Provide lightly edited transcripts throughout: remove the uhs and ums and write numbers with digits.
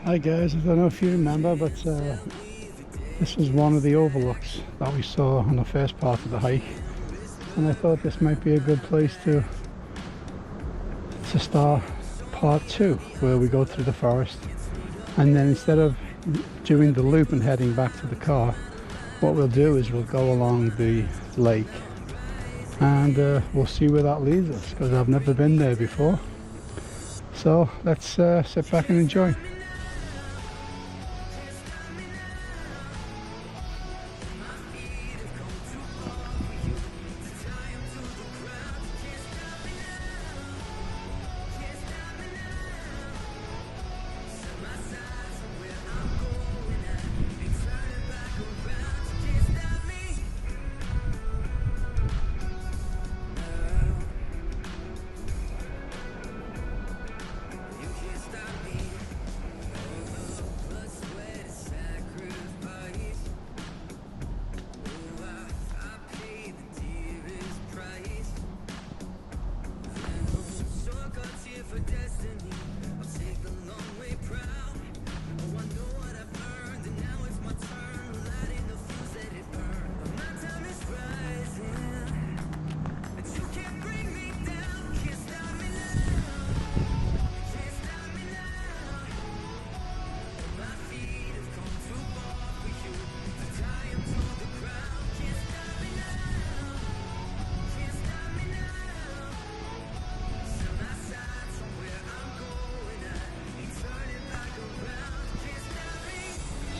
Hi guys, I don't know if you remember, but this was one of the overlooks that we saw on the first part of the hike, and I thought this might be a good place to start part two, where we go through the forest, and then instead of doing the loop and heading back to the car, what we'll do is we'll go along the lake and we'll see where that leads us, because I've never been there before. So let's sit back and enjoy.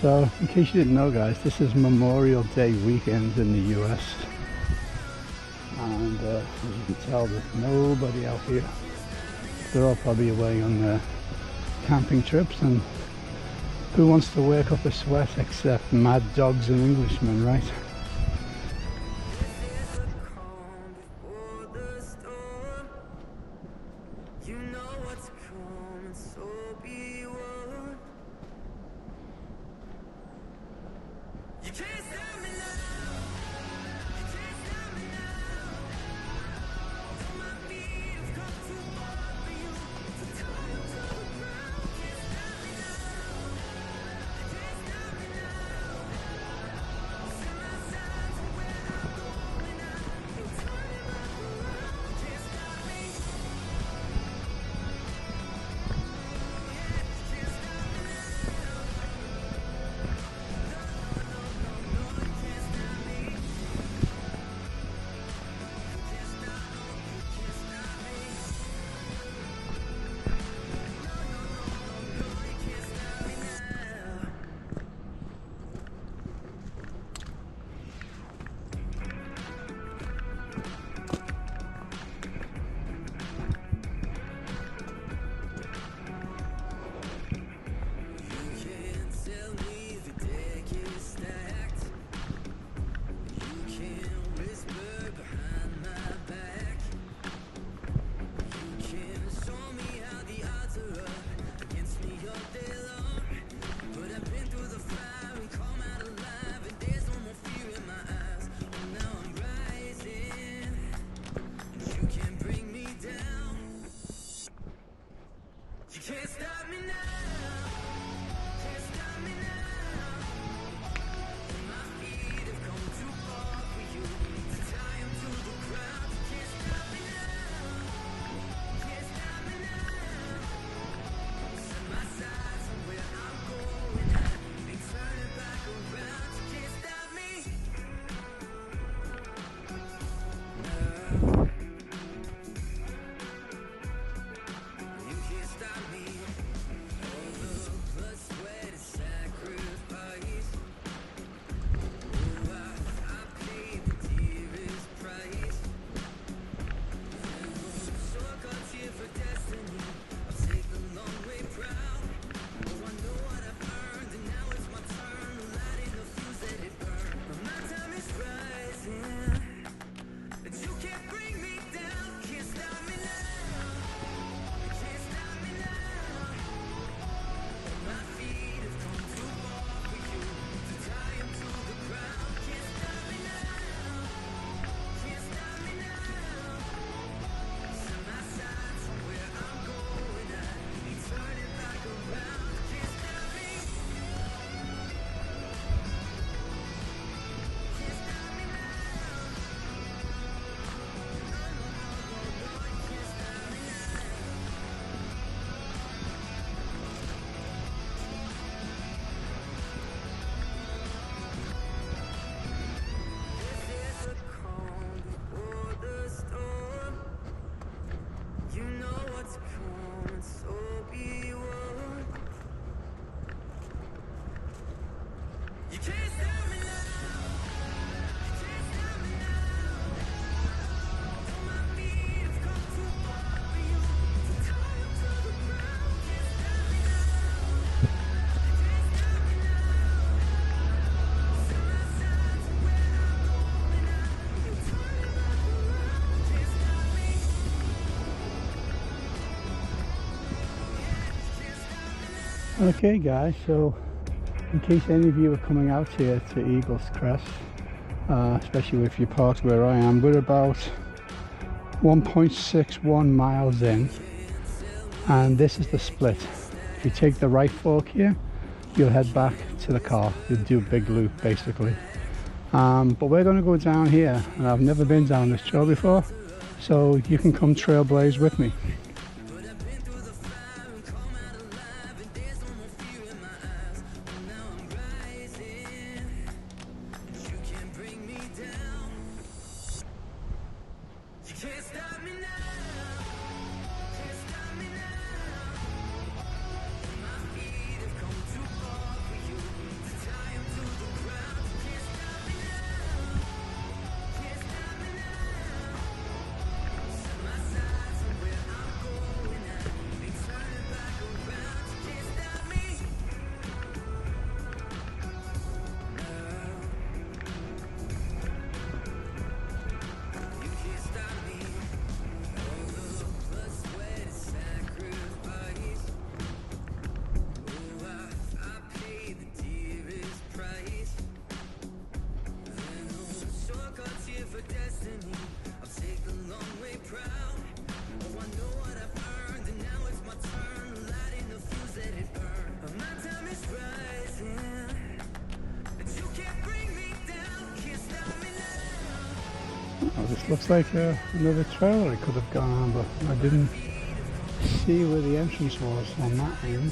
So, in case you didn't know guys, this is Memorial Day weekend in the US, and as you can tell, there's nobody out here. They're all probably away on their camping trips, and who wants to work up a sweat except mad dogs and Englishmen, right? Okay guys, so in case any of you are coming out here to Eagles Crest, especially if you're parked where I am, we're about 1.61 miles in, and this is the split. If you take the right fork here, you'll head back to the car. You'll do a big loop basically. But we're going to go down here, and I've never been down this trail before, so you can come trailblaze with me. Oh, this looks like another trailer I could have gone on, but I didn't see where the entrance was on that end.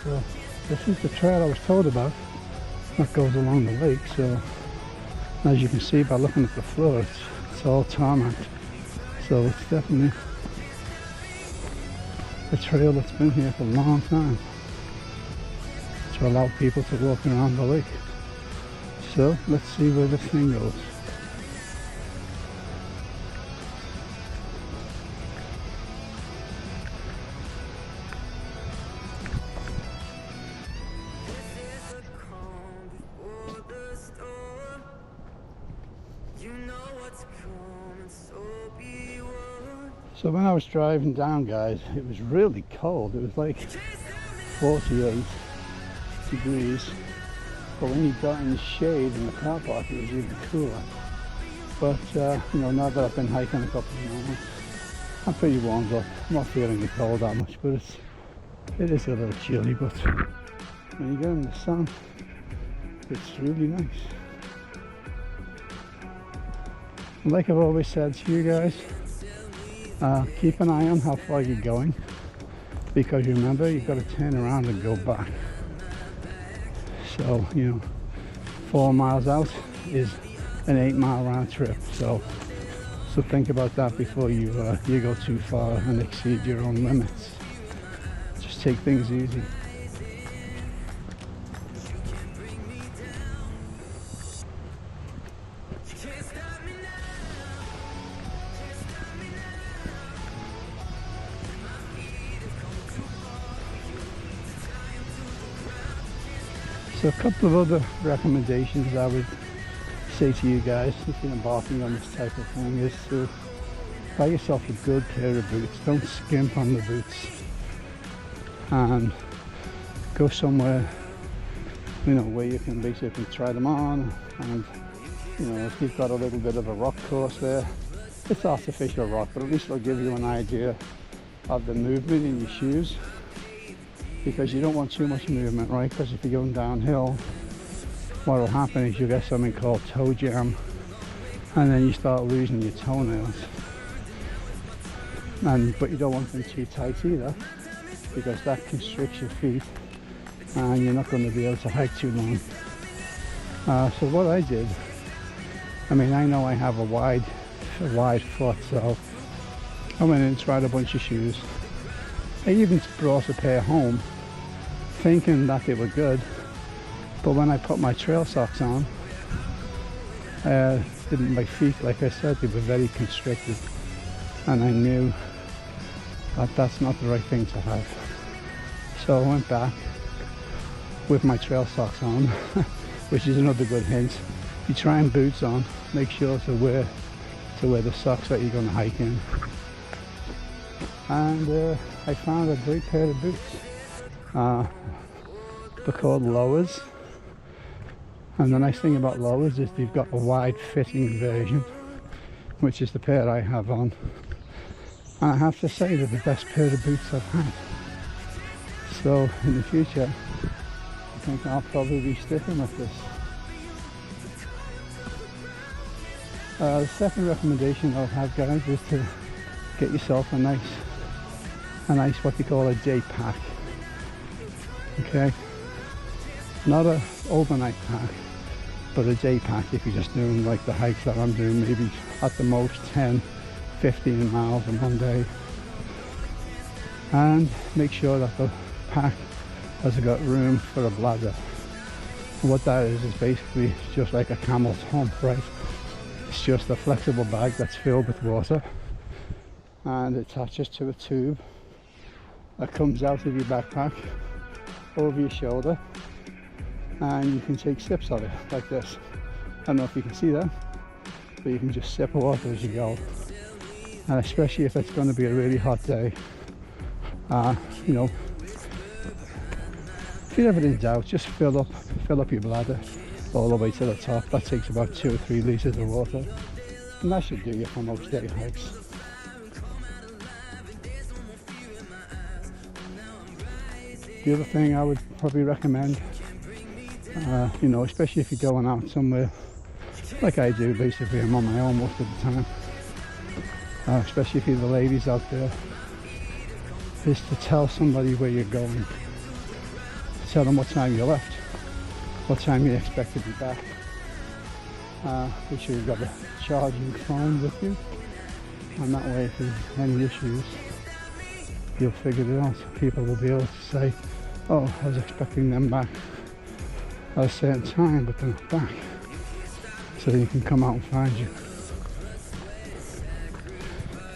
So this is the trail I was told about that goes along the lake. So as you can see by looking at the floor, it's all tarmac. So it's definitely a trail that's been here for a long time to allow people to walk around the lake. So let's see where this thing goes. So when I was driving down, guys, it was really cold. It was like 48 degrees. But when you got in the shade in the car park, it was even cooler. But, you know, now that I've been hiking a couple of miles, I'm pretty warmed up. I'm not feeling the cold that much, but it is a little chilly. But when you get in the sun, it's really nice. And like I've always said to you guys, keep an eye on how far you're going, because remember, you've got to turn around and go back. So, you know, 4 miles out is an 8-mile round trip. So think about that before you go too far and exceed your own limits. Just take things easy. So a couple of other recommendations I would say to you guys if you're embarking on this type of thing is to buy yourself a good pair of boots. Don't skimp on the boots, and go somewhere, you know, where you can basically try them on. And you know, if you've got a little bit of a rock course there, it's artificial rock, but at least it'll give you an idea of the movement in your shoes, because you don't want too much movement, right? Because if you're going downhill, what will happen is you'll get something called toe jam, and then you start losing your toenails. But you don't want them too tight either, because that constricts your feet and you're not going to be able to hike too long. So what I did, I mean, I know I have a wide foot, so I went in and tried a bunch of shoes. I even brought a pair home thinking that they were good, but when I put my trail socks on, my feet, like I said, they were very constricted, and I knew that that's not the right thing to have. So I went back with my trail socks on, which is another good hint. If you're trying boots on, make sure to wear the socks that you're going to hike in. And I found a great pair of boots. They're called lowers, and the nice thing about lowers is they've got a wide fitting version, which is the pair I have on, and I have to say they're the best pair of boots I've had. So in the future I think I'll probably be sticking with this. The second recommendation I'll have, guys, is to get yourself a nice what they call a day pack. Okay, not a overnight pack, but a day pack if you're just doing like the hikes that I'm doing, maybe at the most 10-15 miles in one day. And make sure that the pack has got room for a bladder. And what that is basically just like a camel's hump, right? It's just a flexible bag that's filled with water and attaches to a tube that comes out of your backpack over your shoulder, and you can take sips of it like this. I don't know if you can see that, but you can just sip water as you go. And especially if it's going to be a really hot day, you know, if you're ever in doubt, just fill up your bladder all the way to the top. That takes about 2 or 3 litres of water, and that should do you for most day hikes. The other thing I would probably recommend, you know, especially if you're going out somewhere like I do, basically I'm on my own most of the time, especially if you're the ladies out there, is to tell somebody where you're going. Tell them what time you left, what time you expect to be back. Make sure you've got a charging phone with you, and that way if there's any issues you'll figure it out. People will be able to say, oh, I was expecting them back at a certain time but they're not back, so you can come out and find you.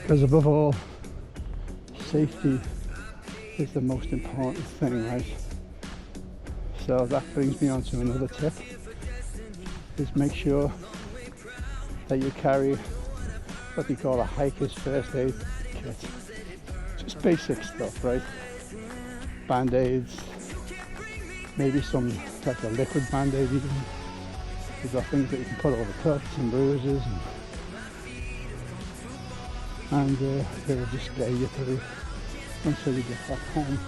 Because above all, safety is the most important thing, right? So that brings me on to another tip, is make sure that you carry what they call a hiker's first aid kit. Just basic stuff, right? Band-aids, maybe some like a liquid band-aid even. You've got things that you can put over cuts and bruises, and they'll just get you through until you get back home.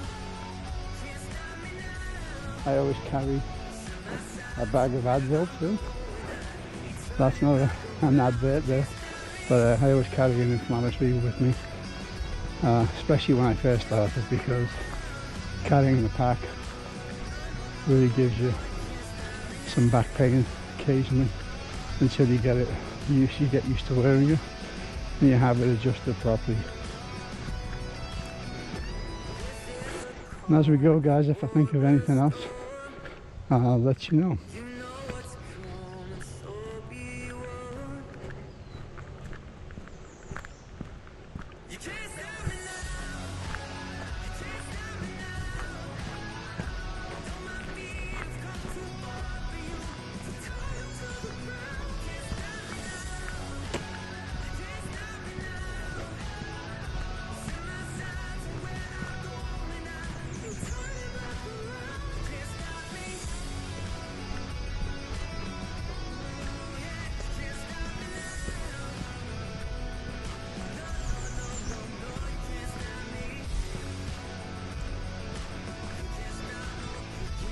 I always carry a bag of Advil too. That's not an advert there, but I always carry an inflammatory with me, especially when I first started, because carrying the pack really gives you some back pain occasionally until you get used to wearing it and you have it adjusted properly. And as we go, guys, if I think of anything else, I'll let you know.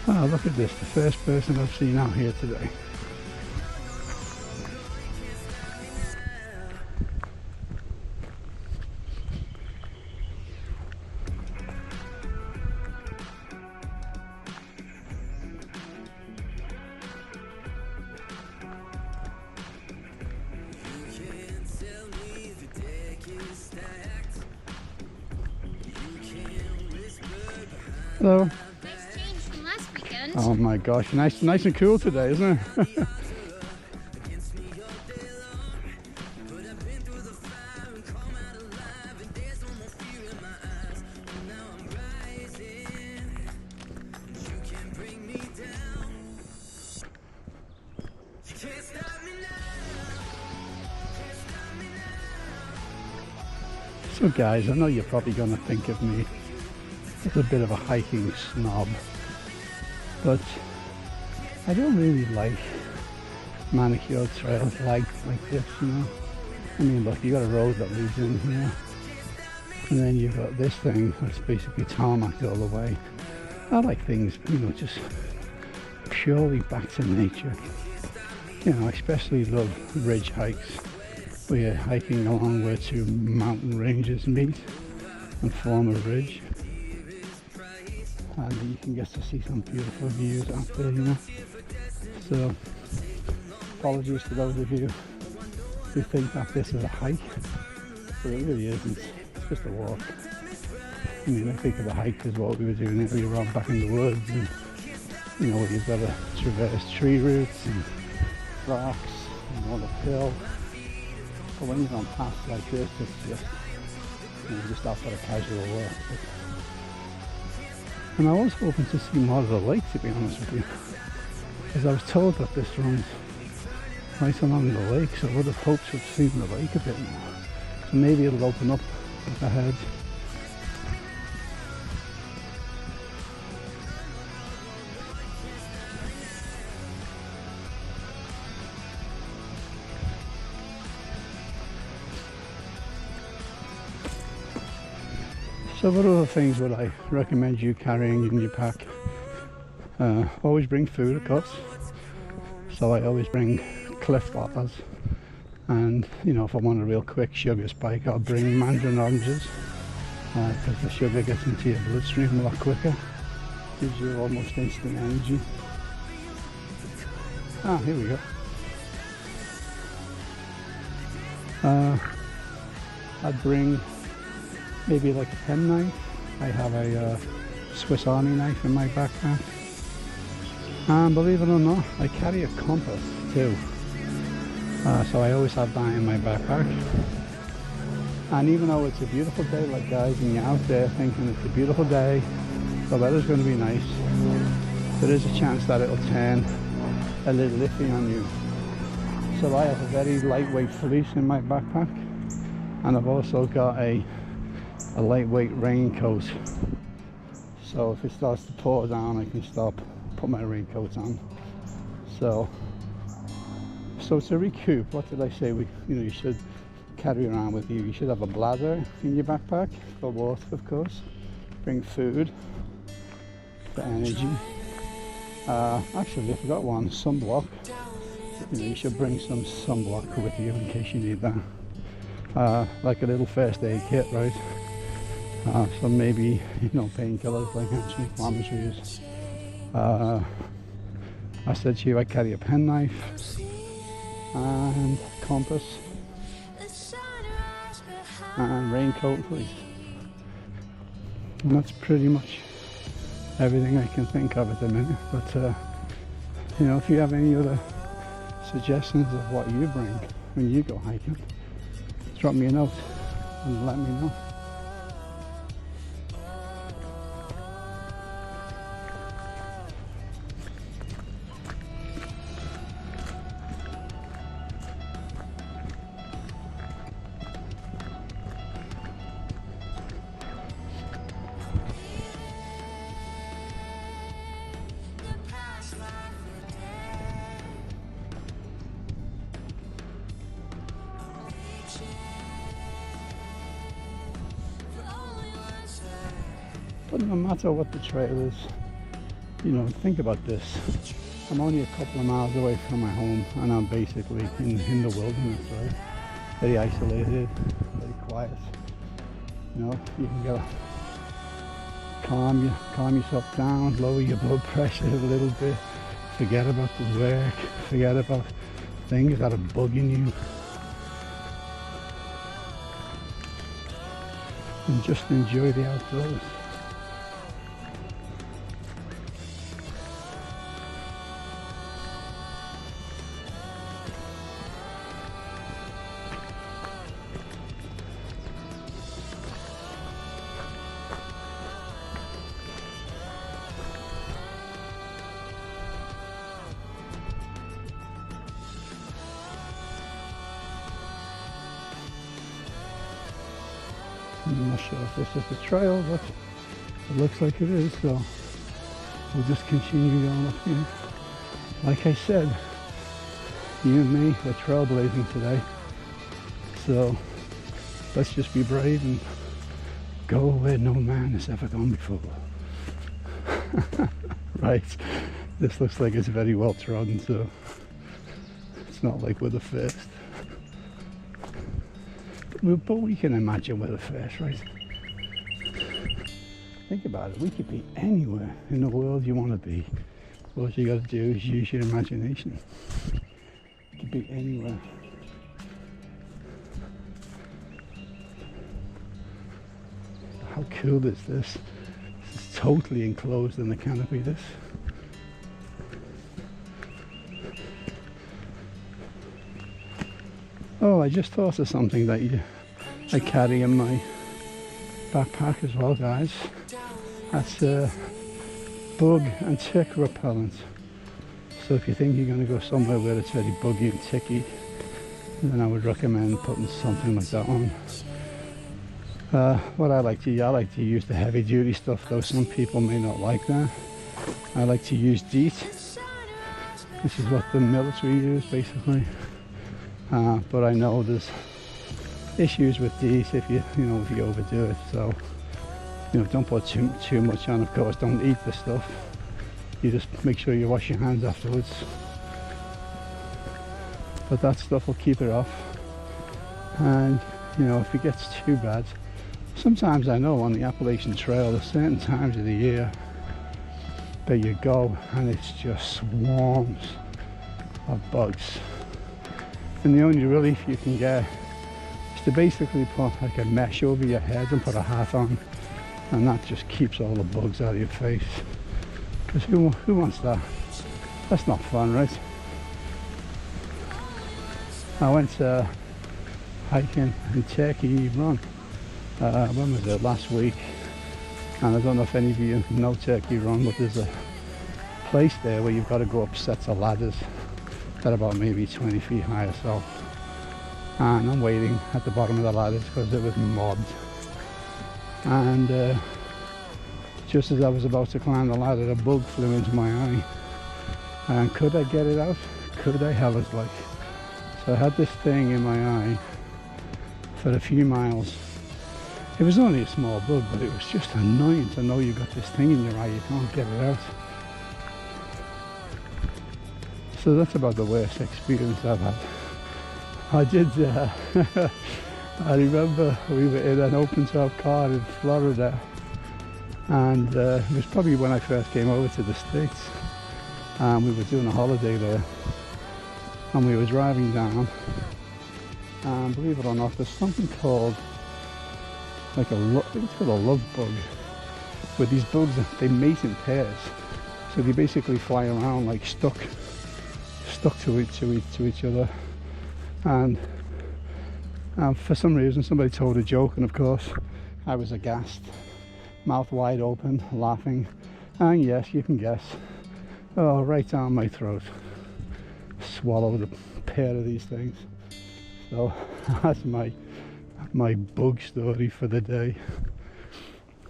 Oh, look at this, the first person I've seen out here today. Hello. Oh my gosh, nice and cool today, isn't it? So guys, I know you're probably going to think of me was a bit of a hiking snob, but I don't really like manicured trails like this, you know. I mean, look, you got a road that leads in here, and then you've got this thing that's basically tarmacked all the way. I like things, you know, just purely back to nature. You know, I especially love ridge hikes, where you're hiking along where two mountain ranges meet and form a ridge, and you can get to see some beautiful views out there, you know. So apologies to those of you who think that this is a hike, but it really isn't. It's just a walk. I mean, I think of a hike as what we were doing earlier on back in the woods, and you know, where you've got to traverse tree roots and rocks and all uphill. But when you're on paths like this, it's just, you know, just out for a casual walk. And I was hoping to see more of the lake, to be honest with you, because I was told that this runs right along the lake, so I would have hoped to have seen the lake a bit more. So maybe it'll open up ahead. So what other things would I recommend you carrying in your pack? Always bring food, of course. So I always bring Cliff Bars, and you know, if I want a real quick sugar spike, I'll bring mandarin oranges, because the sugar gets into your bloodstream a lot quicker, gives you almost instant energy. Here we go. I'd bring maybe like a penknife. I have a Swiss Army knife in my backpack, and believe it or not, I carry a compass too. So I always have that in my backpack. And even though it's a beautiful day, like guys, and you're out there thinking it's a beautiful day, the weather's going to be nice, there is a chance that it'll turn a little iffy on you. So I have a very lightweight fleece in my backpack, and I've also got a lightweight raincoat. So if it starts to pour down, I can stop, put my raincoat on. So to recoup, what did I say? You should carry around with you. You should have a bladder in your backpack for water, of course. Bring food for energy. Actually, I forgot one, sunblock. You should bring some sunblock with you in case you need that. Like a little first aid kit, right? So maybe, painkillers like anti-inflammatories. I said to you I carry a penknife and compass and raincoat, please. And that's pretty much everything I can think of at the minute. But if you have any other suggestions of what you bring when you go hiking, drop me a note and let me know. But no matter what the trail is, think about this. I'm only a couple of miles away from my home, and I'm basically in the wilderness, right? Very isolated, very quiet. You can go calm yourself down, lower your blood pressure a little bit, forget about the work, forget about things that are bugging you, and just enjoy the outdoors. I'm not sure if this is the trail, but It looks like it is, so we'll just continue going up here. Like I said, you and me, we're trailblazing today. So let's just be brave and go where no man has ever gone before. Right, this looks like it's very well trodden, so it's not like we're the first. But we can imagine we're the first, right? Think about it, we could be anywhere in the world you want to be. All you got to do is use your imagination. You could be anywhere. How cool is this? This is totally enclosed in the canopy, this. Oh, I just thought of something that I carry in my backpack as well, guys. That's bug and tick repellent. So if you think you're going to go somewhere where it's very buggy and ticky, then I would recommend putting something like that on. What I like to use the heavy duty stuff, though some people may not like that. I like to use DEET. This is what the military use basically. But I know there's issues with DEET if you overdo it. So don't put too much on. Of course, don't eat the stuff. You just make sure you wash your hands afterwards. But that stuff will keep it off. And if it gets too bad, sometimes I know on the Appalachian Trail there's certain times of the year that you go and it's just swarms of bugs. And the only relief you can get is to basically put like a mesh over your head and put a hat on, and that just keeps all the bugs out of your face. Because who wants that? That's not fun, right? I went hiking in Turkey Run. When was it? Last week. And I don't know if any of you know Turkey Run, but there's a place there where you've got to go up sets of ladders that are about maybe 20 feet high or so. And I'm waiting at the bottom of the ladders because it was mobbed. And just as I was about to climb the ladder, a bug flew into my eye. And could I get it out? Could I? Hell, it's like. So I had this thing in my eye for a few miles. It was only a small bug, but it was just annoying to know you got this thing in your eye, you can't get it out. So that's about the worst experience I've had. I did, I remember we were in an open top car in Florida, and it was probably when I first came over to the States, and we were doing a holiday there, and we were driving down, and believe it or not, there's something called like I think it's called a love bug, where these bugs, they mate in pairs, so they basically fly around like stuck to each other. And for some reason somebody told a joke, and of course I was aghast, mouth wide open, laughing, and yes, you can guess, right down my throat, swallowed a pair of these things. So that's my bug story for the day.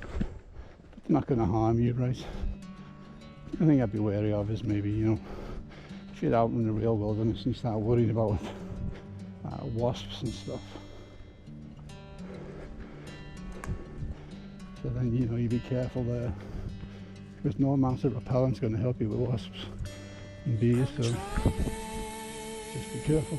But they're not going to harm you, right? The thing I'd be wary of is maybe, if you're out in the real wilderness and you start worrying about wasps and stuff. So then, you be careful there. Because no amount of repellent's going to help you with wasps and bees, so just be careful.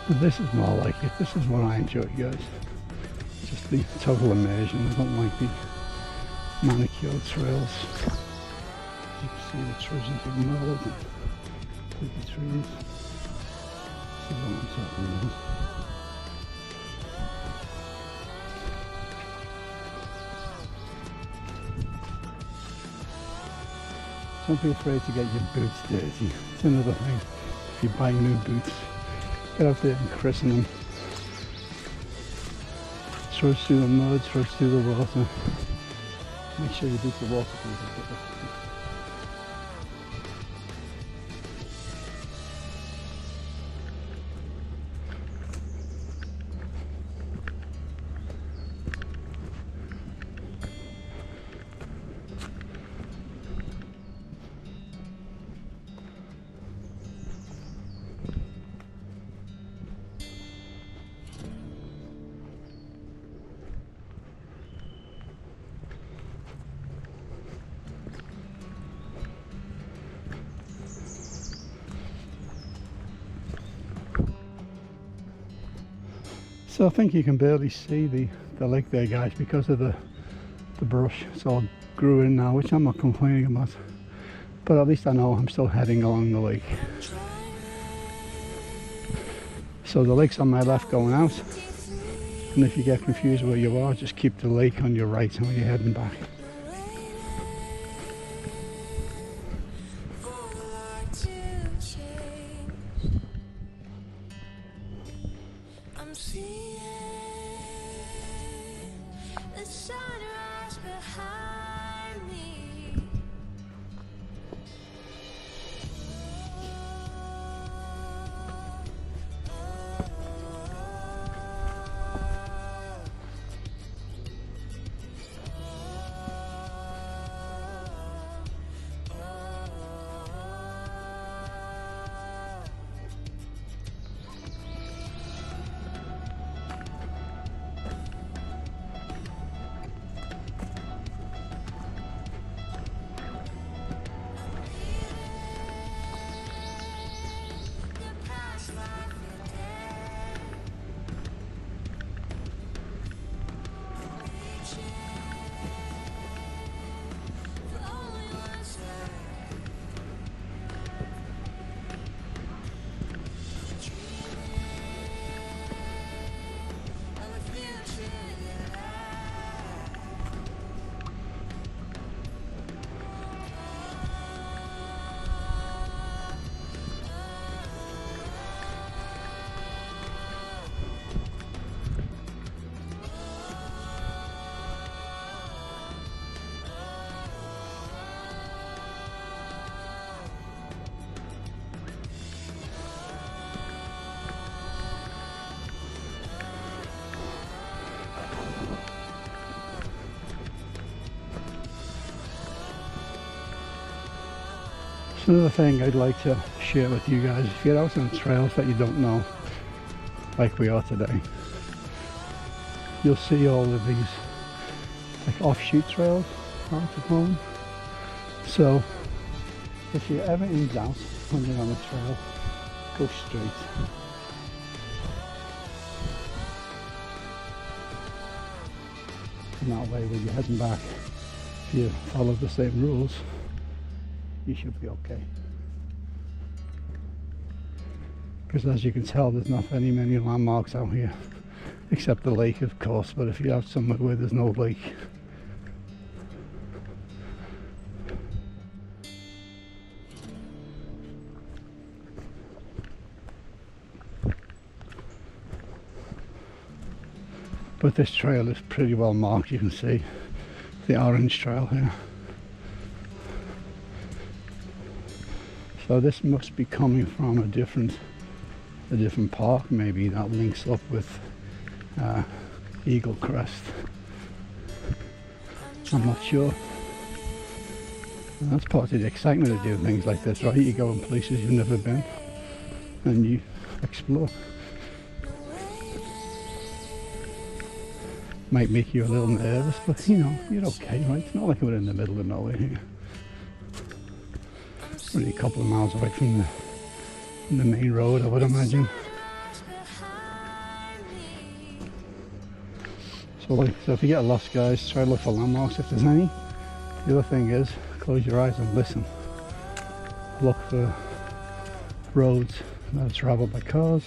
But this is more like it. This is what I enjoy, guys. Just the total immersion. I don't like the manicured trails. You can see the trees are big knolls and big trees. This is what I'm talking about. Don't be afraid to get your boots dirty. It's another thing. If you buy new boots, get out there and christen them. Trudge through the mud, trudge through the water. Make sure your boots are waterproof. So I think you can barely see the lake there, guys, because of the brush. It's all grew in now, which I'm not complaining about. But at least I know I'm still heading along the lake. So the lake's on my left going out. And if you get confused where you are, just keep the lake on your right when you're heading back. Another thing I'd like to share with you guys, if you're out on trails that you don't know, like we are today, you'll see all of these like offshoot trails, I like to call them. So if you're ever in doubt when you're on a trail, go straight. And that way when you're heading back, if you follow the same rules, you should be okay. Because as you can tell, there's not very many landmarks out here, except the lake, of course. But if you're out somewhere where there's no lake, but this trail is pretty well marked. You can see the orange trail here. So this must be coming from a different park, maybe that links up with Eagles Crest. I'm not sure. And that's part of the excitement of doing things like this, right? You go in places you've never been and you explore. Might make you a little nervous, but you know, you're okay, right? It's not like we're in the middle of nowhere here. Only a couple of miles away from the main road, I would imagine. So if you get lost, guys, try to look for landmarks if there's any. The other thing is, close your eyes and listen. Look for roads that are travelled by cars.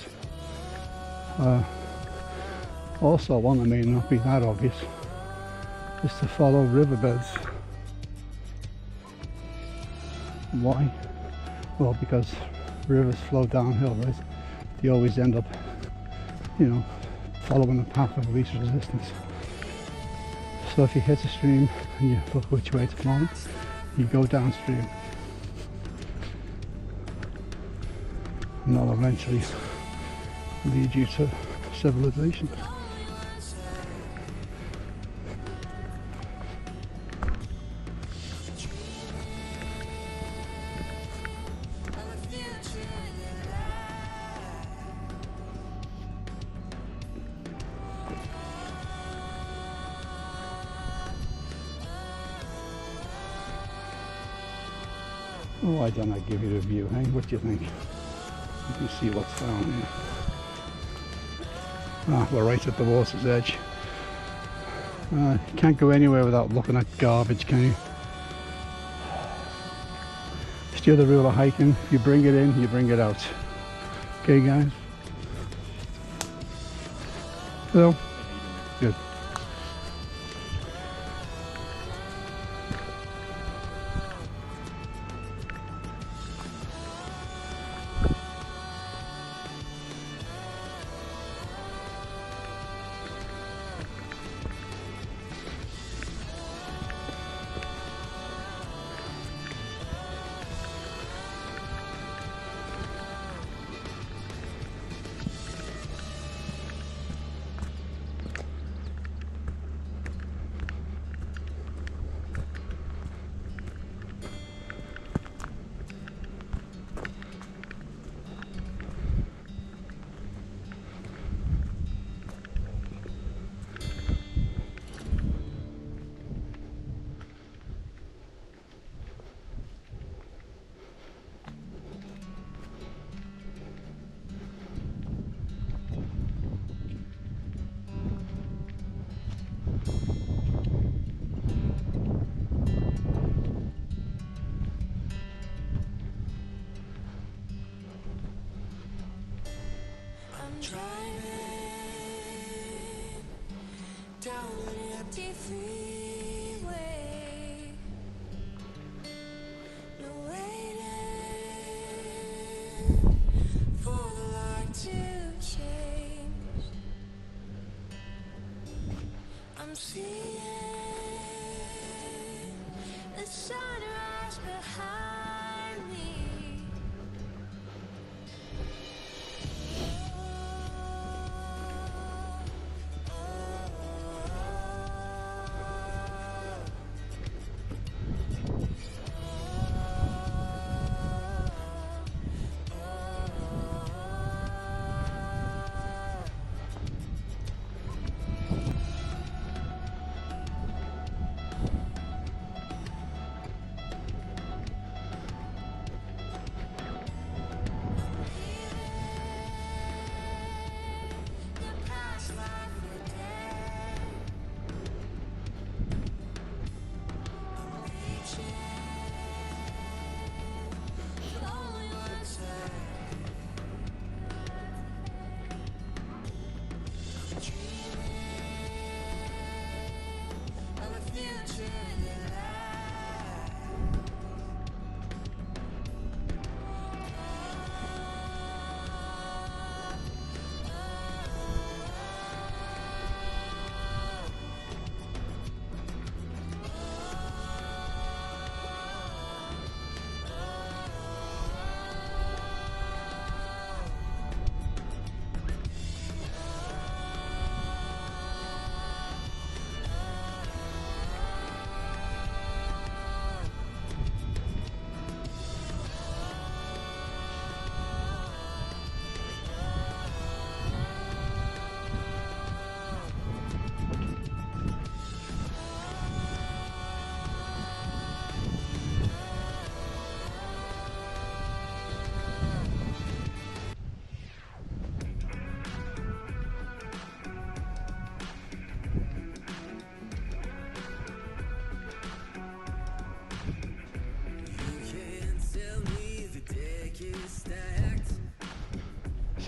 Also, one that may not be that obvious is to follow riverbeds. Why? Well, because rivers flow downhill, right? They always end up, you know, following the path of least resistance. So if you hit a stream and you look which way it's flowing, you go downstream. And that'll eventually lead you to civilization. Why don't I give you the view, hey? What do you think? You can see what's down here. Ah, we're right at the water's edge. You can't go anywhere without looking at garbage, can you? It's the other rule of hiking. If you bring it in, you bring it out. Okay, guys? Hello? Good.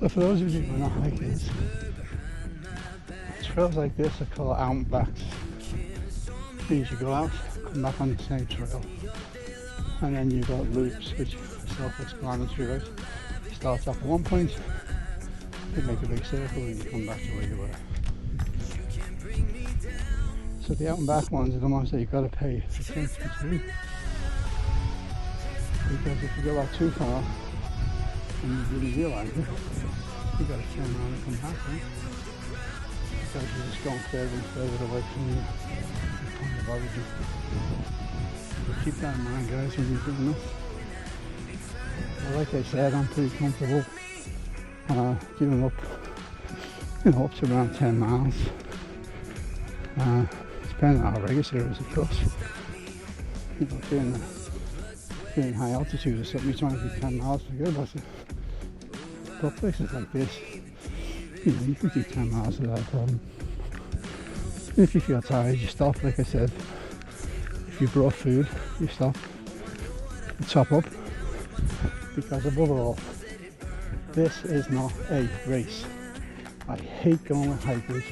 So for those of you who are not hikers, trails like this are called out and backs. Means you go out, come back on the same trail, and then you've got loops, which are self-explanatory, right? You start off at one point, you make a big circle, and you come back to where you were. So the out and back ones are the ones that you've got to pay attention to, because if you go out too far and you really realise it, you've got to turn around and come back, right? Because you're just going further and further away from your point of origin. So keep that in mind, guys, when you're doing this. Well, like I said, I'm pretty comfortable doing up, up to around 10 miles. Depending on how regular it is, of course. Doing high altitude or something, you're trying to do 10 miles, forget about it. But places like this, you can do 10 miles without a problem. If you feel tired, you stop, like I said. If you brought food, you stop. You top up. Because above all, this is not a race. I hate going with hikers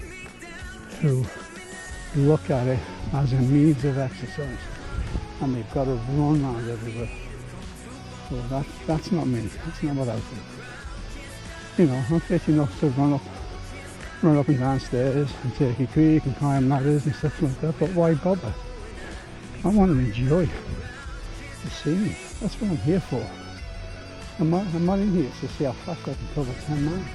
who look at it as a means of exercise and they've got to run around everywhere. Well, that's not me. That's not what I do. I'm fit enough to run up and down stairs and take a creek and climb ladders and stuff like that, but why bother? I want to enjoy the scenery. That's what I'm here for. I'm not in here to see how fast I can cover 10 miles.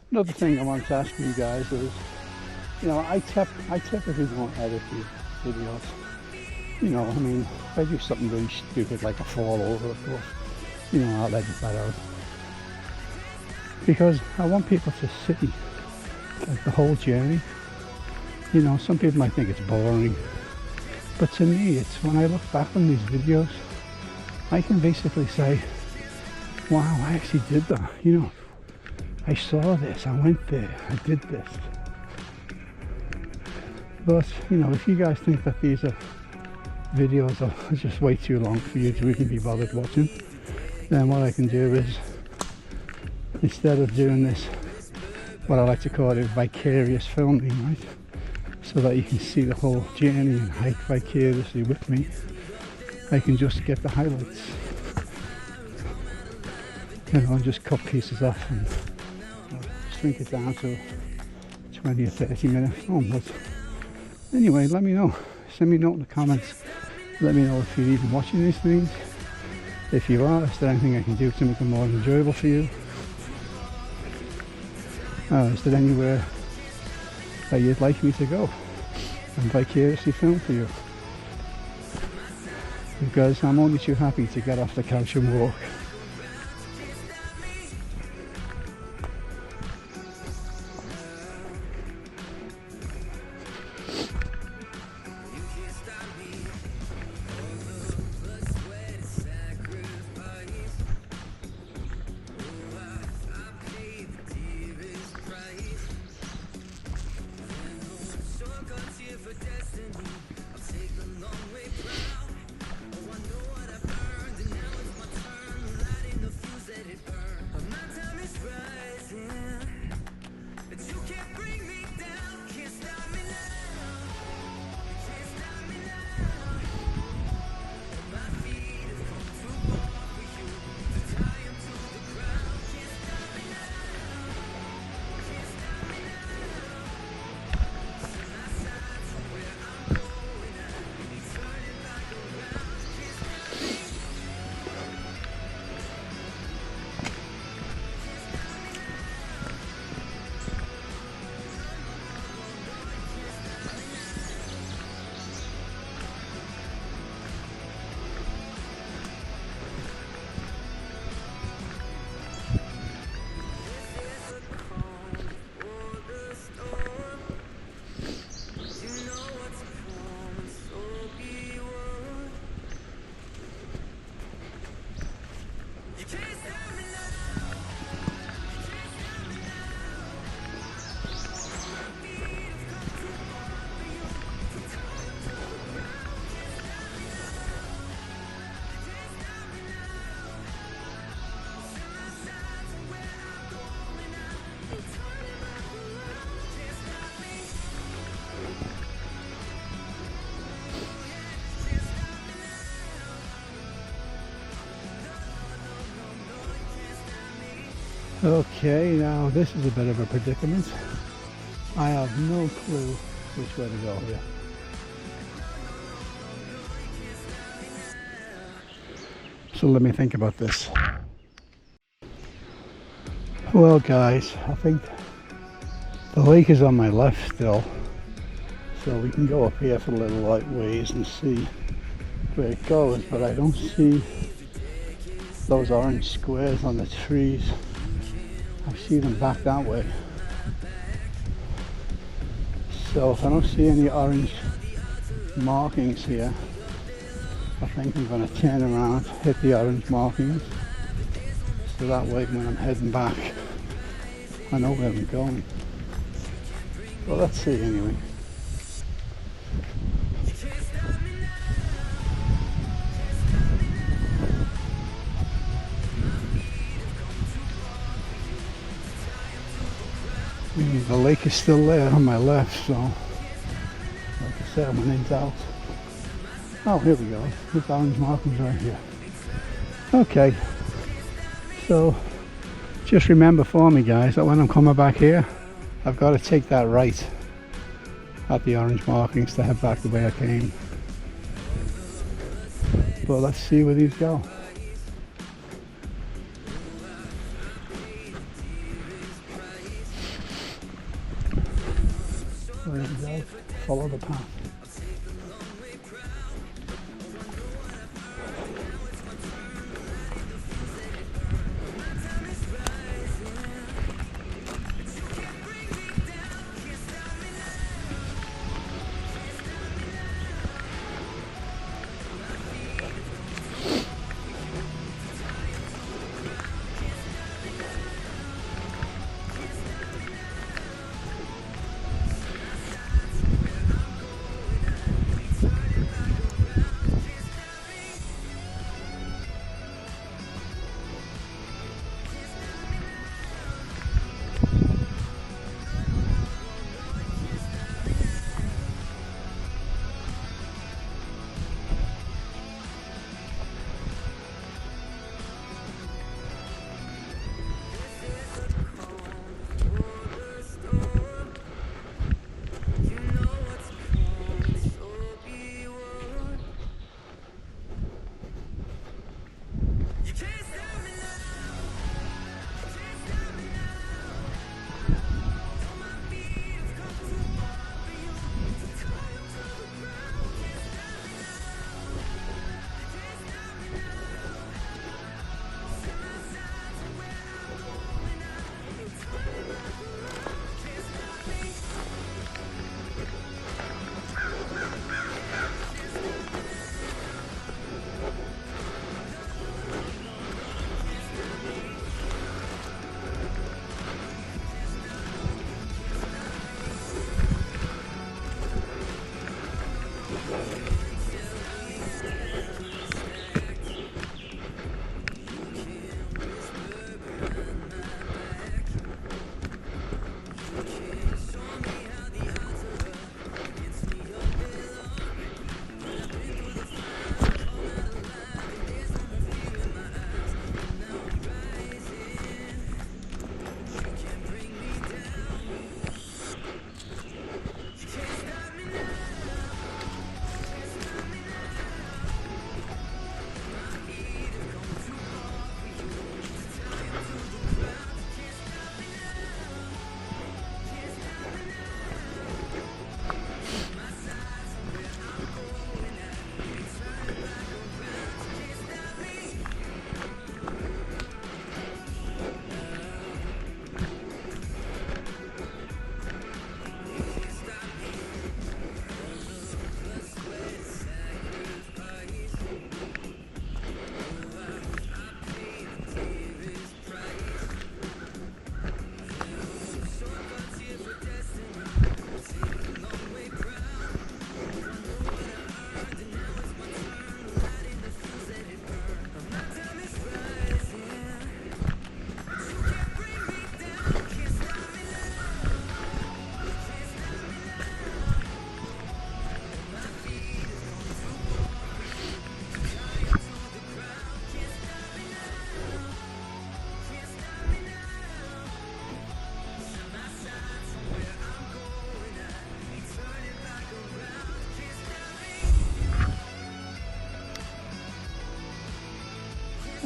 Another thing I want to ask you guys is, I typically don't edit these videos. If I do something really stupid like a fall over, of course, I'll edit that out. Because I want people to see like the whole journey. Some people might think it's boring, but to me, it's when I look back on these videos, I can basically say, wow, I actually did that, I saw this, I went there, I did this. But, if you guys think that these are videos are just way too long for you to even be bothered watching, then what I can do is, instead of doing this, what I like to call it vicarious filming, right? So that you can see the whole journey and hike vicariously with me, I can just get the highlights. And just cut pieces off and shrink it down to 20 or 30 minutes film. But anyway, let me know. Send me a note in the comments. Let me know if you're even watching these things. If you are, is there anything I can do to make them more enjoyable for you? Is there anywhere that you'd like me to go and vicariously film for you? Because I'm only too happy to get off the couch and walk. Okay, now this is a bit of a predicament. I have no clue which way to go here. So let me think about this. Well guys, I think the lake is on my left still. So we can go up here for a little light ways and see where it goes, but I don't see those orange squares on the trees. I see them back that way. So if I don't see any orange markings here, I think I'm going to turn around, hit the orange markings, so that way when I'm heading back I know where I'm going. Well, let's see anyway. The lake is still there on my left, so like I said, when in doubt. Oh, here we go. There's orange markings right here. Okay, so just remember for me guys that when I'm coming back here, I've got to take that right at the orange markings to head back the way I came. But let's see where these go. There we go. Follow the path.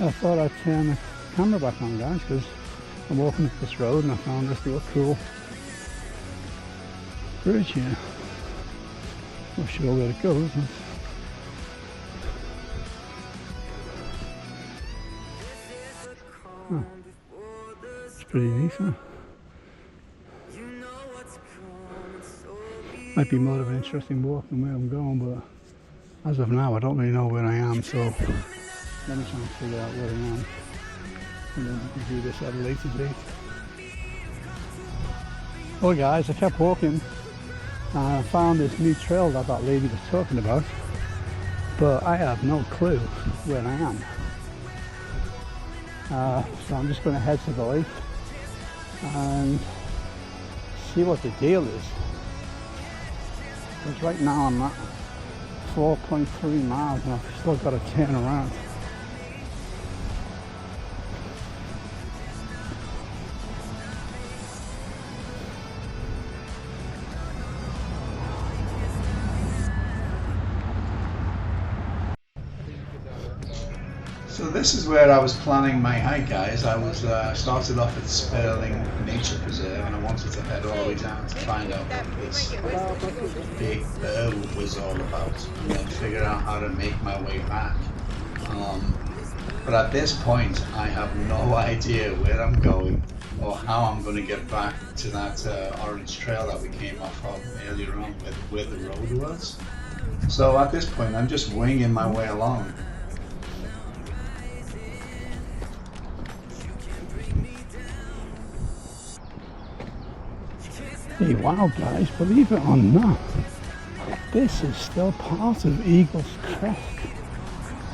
I thought I'd turn the camera back on, guys, because I'm walking up this road and I found this little cool bridge here. Not sure where it goes. Oh, it's pretty neat, huh? Might be more of an interesting walk than where I'm going, but as of now I don't really know where I am, so let me try and figure out where I am, and then we can do this at a later date. Well guys, I kept walking and I found this new trail that that lady was talking about, but I have no clue where I am. So I'm just going to head to the lake and see what the deal is. Because right now I'm at 4.3 miles and I've still got to turn around. So this is where I was planning my hike, guys. I was started off at Sperling Nature Preserve and I wanted to head all the way down to find out what this big bird was all about and then figure out how to make my way back. But at this point I have no idea where I'm going or how I'm going to get back to that orange trail that we came off of earlier on where the road was. So at this point I'm just winging my way along. Hey, wow guys, believe it or not, this is still part of Eagles Crest.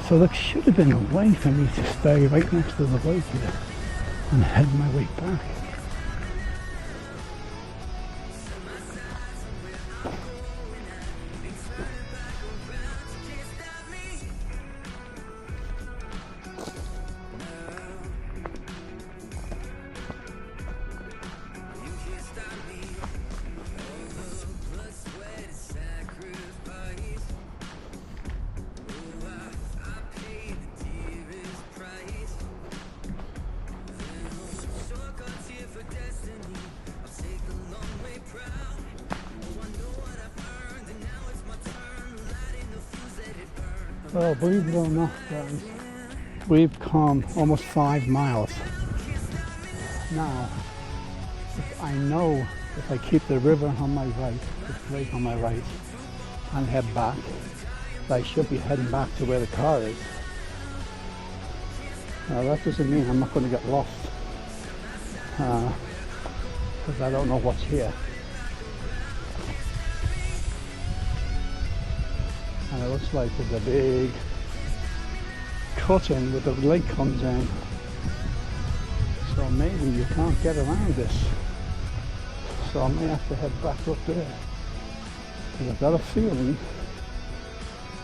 So there should have been a way for me to stay right next to the lake here and head my way back. Well, believe it or not, guys, we've come almost 5 miles. Now, I know if I keep the river on my right, the lake on my right, and head back, I should be heading back to where the car is. Now that doesn't mean I'm not going to get lost, because I don't know what's here. And it looks like there's a big cut-in where the lake comes in. So maybe you can't get around this. So I may have to head back up there. Because I've got a feeling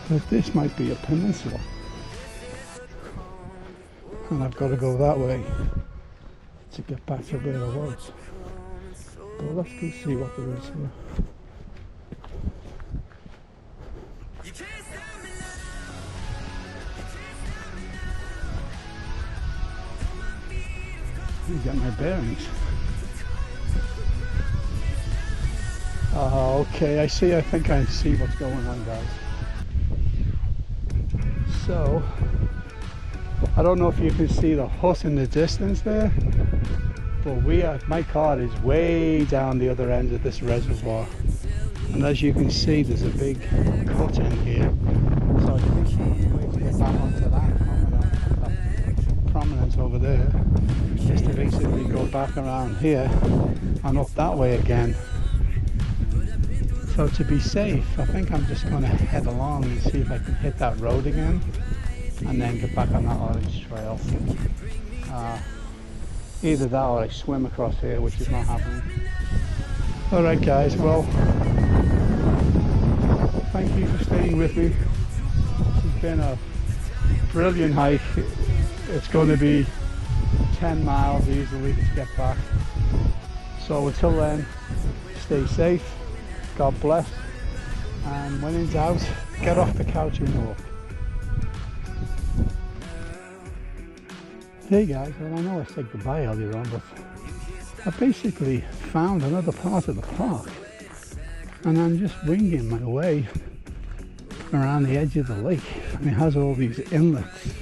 that this might be a peninsula. And I've got to go that way to get back to where I was. But let's go see what there is here. Get my bearings. Okay, I think I see what's going on, guys. So, I don't know if you can see the hut in the distance there, but my car is way down the other end of this reservoir. And as you can see, there's a big cut in here. So I think the only way to get back onto that prominence over there is to basically go back around here and up that way again. So to be safe, I think I'm just going to head along and see if I can hit that road again and then get back on that orange trail. Either that or I swim across here, which is not happening. Alright guys, well, thank you for staying with me. It's been a brilliant hike. It's going to be 10 miles easily to get back. So until then, stay safe, God bless, and when in doubt, get off the couch and walk. Hey guys, well, I know I said goodbye earlier on, but I basically found another part of the park, and I'm just winging my way around the edge of the lake, and it has all these inlets,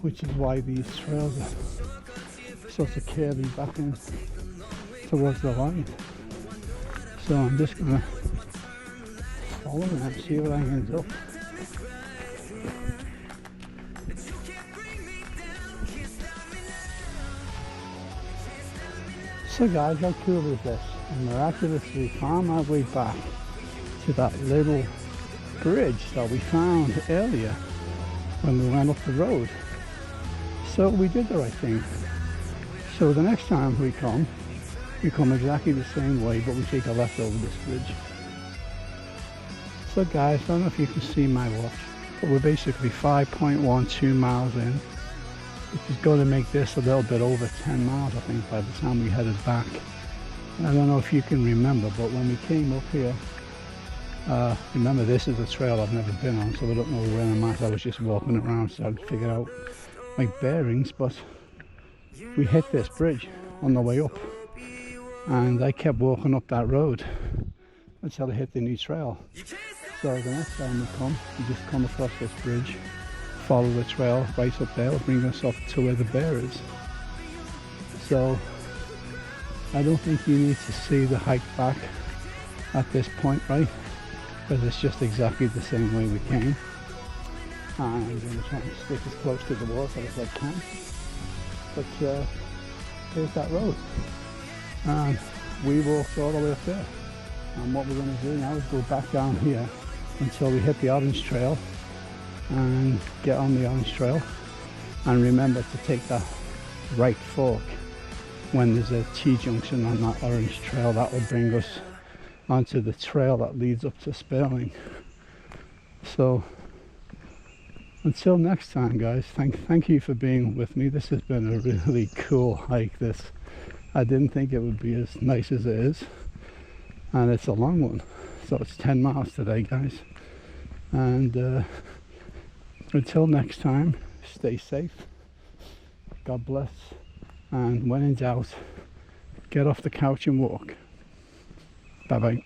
which is why these trails are sort of curving back in towards the line. So I'm just gonna follow them and see where I end up. So guys, how cool is this? I miraculously found my way back to that little bridge that we found earlier when we went up the road. So we did the right thing. So the next time we come exactly the same way, but we take a left over this bridge. So guys, I don't know if you can see my watch, but we're basically 5.12 miles in, which is going to make this a little bit over 10 miles, I think, by the time we headed back. And I don't know if you can remember, but when we came up here, remember this is a trail I've never been on, so I don't know where I'm at. I was just walking around so I could figure out my bearings, but we hit this bridge on the way up, and I kept walking up that road until I hit the new trail. So the next time we come, we just come across this bridge, follow the trail right up there, it'll bring us up to where the bear is. So I don't think you need to see the hike back at this point, right? Because it's just exactly the same way we came. And I'm going to try and stick as close to the water as I can. But here's that road. And we walked all the way up there. And what we're going to do now is go back down here until we hit the orange trail and get on the orange trail. And remember to take that right fork when there's a T-junction on that orange trail. That will bring us onto the trail that leads up to Sperling. So until next time guys, thank you for being with me. This has been a really cool hike. I didn't think it would be as nice as it is, and it's a long one. So it's 10 miles today guys, and until next time, stay safe, God bless, and when in doubt, get off the couch and walk. Bye bye.